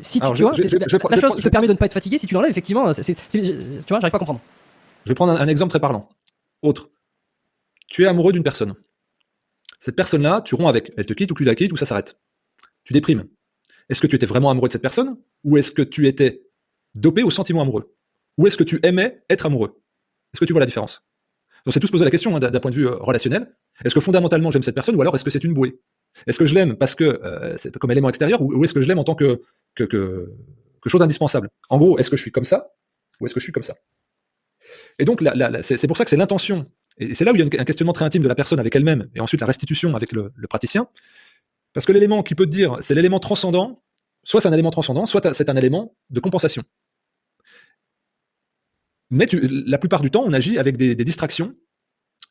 si tu, Alors, tu vois, je vais la chose qui te permet de ne pas être fatigué, si tu l'enlèves, effectivement, tu vois, j'arrive pas à comprendre. Je vais prendre un exemple très parlant. Autre. Tu es amoureux d'une personne. Cette personne-là, tu romps avec. Elle te quitte ou tu la quittes ou ça s'arrête. Tu déprimes. Est-ce que tu étais vraiment amoureux de cette personne ou est-ce que tu étais dopé au sentiment amoureux? Ou est-ce que tu aimais être amoureux? Est-ce que tu vois la différence? Donc c'est tout se poser la question d'un point de vue relationnel. Est-ce que fondamentalement j'aime cette personne ou alors est-ce que c'est une bouée? Est-ce que je l'aime parce que c'est comme élément extérieur ou est-ce que je l'aime en tant que chose indispensable? En gros, est-ce que je suis comme ça ou est-ce que je suis comme ça? Et donc c'est pour ça que c'est l'intention. Et c'est là où il y a un questionnement très intime de la personne avec elle-même et ensuite la restitution avec le praticien. Parce que l'élément qui peut te dire c'est l'élément transcendant, soit c'est un élément transcendant, soit c'est un élément de compensation. Mais la plupart du temps, on agit avec des distractions,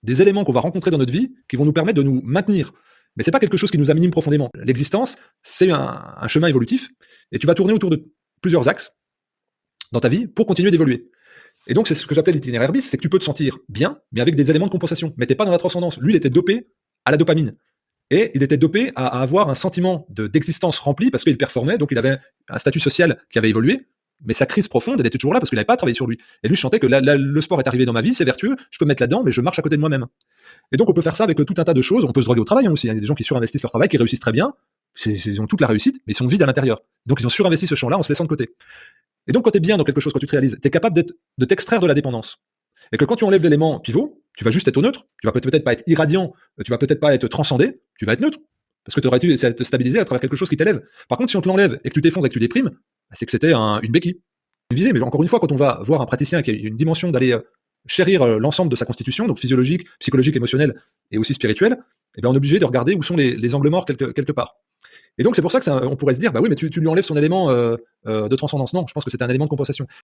des éléments qu'on va rencontrer dans notre vie qui vont nous permettre de nous maintenir. Mais c'est pas quelque chose qui nous anime profondément. L'existence, c'est un chemin évolutif, et tu vas tourner autour de plusieurs axes dans ta vie pour continuer d'évoluer. Et donc c'est ce que j'appelle l'itinéraire bis, c'est que tu peux te sentir bien, mais avec des éléments de compensation. Mais t'es pas dans la transcendance. Lui, il était dopé à la dopamine. Et il était dopé à avoir un sentiment d'existence rempli parce qu'il performait, donc il avait un statut social qui avait évolué, mais sa crise profonde, elle était toujours là parce qu'il n'avait pas travaillé sur lui. Et lui, je sentais que le sport est arrivé dans ma vie, c'est vertueux, je peux me mettre là-dedans, mais je marche à côté de moi-même. Et donc on peut faire ça avec tout un tas de choses. On peut se droguer au travail aussi. Il y a des gens qui surinvestissent leur travail, qui réussissent très bien, ils ont toute la réussite, mais ils sont vides à l'intérieur. Donc ils ont surinvesti ce champ-là en se laissant de côté. Et donc quand tu es bien dans quelque chose, quand tu te réalises, tu es capable de t'extraire de la dépendance. Et que quand tu enlèves l'élément pivot, tu vas juste être au neutre, tu vas peut-être pas être irradiant, tu vas peut-être pas être transcendé, tu vas être neutre. Parce que tu aurais dû te stabiliser à travers quelque chose qui t'élève. Par contre, si on te l'enlève et que tu t'effondres et que tu déprimes, c'est que c'était une béquille. Une visée, mais encore une fois, quand on va voir un praticien qui a une dimension d'aller chérir l'ensemble de sa constitution, donc physiologique, psychologique, émotionnelle et aussi spirituelle, eh bien on est obligé de regarder où sont les angles morts quelque part. Et donc c'est pour ça que on pourrait se dire, bah oui, mais tu lui enlèves son élément de transcendance. Non, je pense que c'est un élément de compensation.